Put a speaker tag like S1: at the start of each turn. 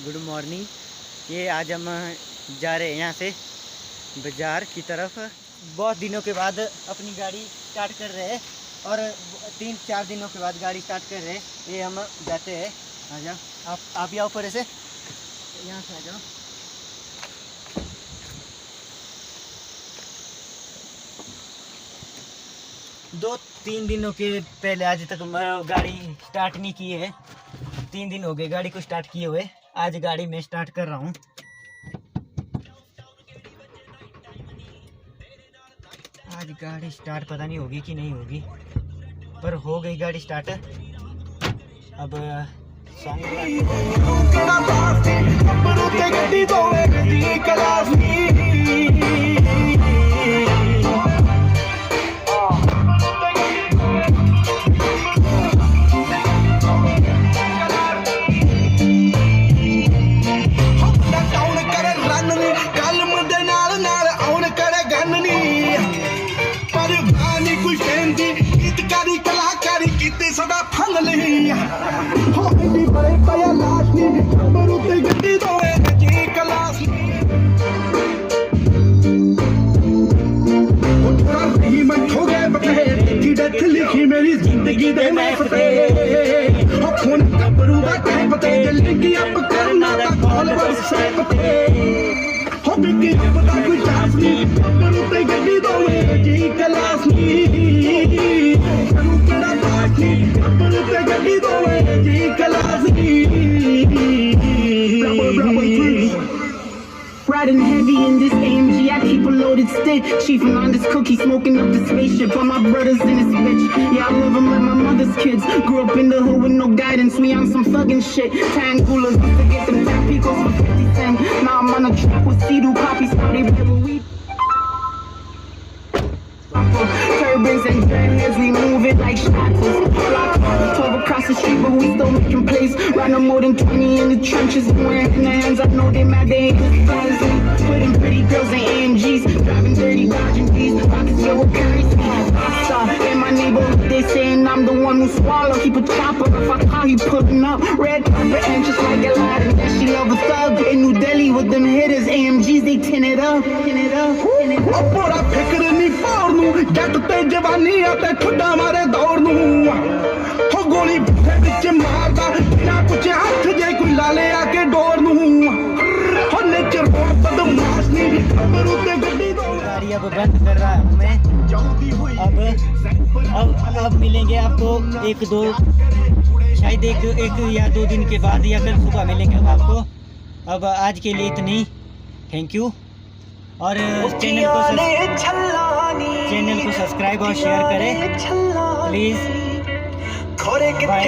S1: Good morning. ये आज हम जा रहे हैं यहाँ से बाज़ार की तरफ। बहुत दिनों के बाद अपनी गाड़ी स्टार्ट कर रहे हैं और 3-4 दिनों के बाद गाड़ी स्टार्ट कर रहे हैं। ये हम जाते हैं। आ जाओ आप भी आओ, ऊपर से यहाँ से आ जाओ। दो 3 दिनों के पहले आज तक गाड़ी स्टार्ट नहीं की है। 3 दिन हो गए गाड़ी को स्टार्ट किए हुए। आज गाड़ी में स्टार्ट कर रहा हूँ। आज गाड़ी स्टार्ट पता नहीं होगी कि नहीं होगी, पर हो गई गाड़ी स्टार्ट। अब सॉन्ग
S2: लिखी मेरी जिंदगी दे मैं खून कबरू दा टाइम ते जल्दी अप करना दा कॉल व्हाट्सएप पे हो बिकी पता कोई चांस नहीं कबरू ते गड्डी दोवे जी क्लास नहीं करू केड़ा बात नहीं कबरू ते गड्डी दोवे जी class
S3: Riding heavy in this AMG, I keep a loaded stick. Chief on this cookie, smoking up the spaceship. All my brothers in this bitch. Yeah, I love them like my mother's kids. Grew up in the hood with no guidance, we on some thuggin' shit. Tangulas, used to get them Tapicos for 50 cents. Now I'm on a track with Cedu, copies, how they play with weed. Turbans and dreadheads, we move it like shackles. Block 12 across the street, but we still making plays. Right no more than 20 in the trenches, wearing in the hands. I know they mad, they ain't good friends. Putting pretty girls in AMGs, driving dirty, dodging D's. Pockets filled with currency. In my neighborhood, they saying I'm the one who swallow. Keep a chopper if I call, he putting up. Red carpet and just like Aladdin. Yeah, she love a thug in New Delhi with them hitters. AMGs, they tin it up, tin it up, tin it up.
S2: ਬੜਾ ਫਿਕਰ ਨਹੀਂ four ਨੂੰ ਜੱਟ ਤੇ ਜਵਾਨੀ ਆ ਤੇ ਠੁੱਡਾ ਮਾਰੇ ਦੌੜ ਨੂੰ ਹੋ ਗੋਲੀ ਵਿੱਚ ਮਾਰਦਾ ਬਿਨਾ ਪੁੱਛੇ ਹੱਥ ਜੇ ਕੋਈ ਲਾ ਲਿਆ ਕੇ ਡੋਰ ਨੂੰ ਹੋ ਨੇਚਰ ਬਹੁਤ ਬਦਮਾਸ਼ ਨਹੀਂ ਖਬਰੂ ਤੇ ਗੱਡੀ ਦੋ
S1: गाड़ी अब बंद कर रहा हूँ मैं। अब मिलेंगे आपको शायद एक या 2 दिन के बाद, या कल सुबह मिलेंगे अब आपको। अब आज के लिए इतनी, थैंक यू। और चैनल को सब्सक्राइब और शेयर करें प्लीज़। बाय।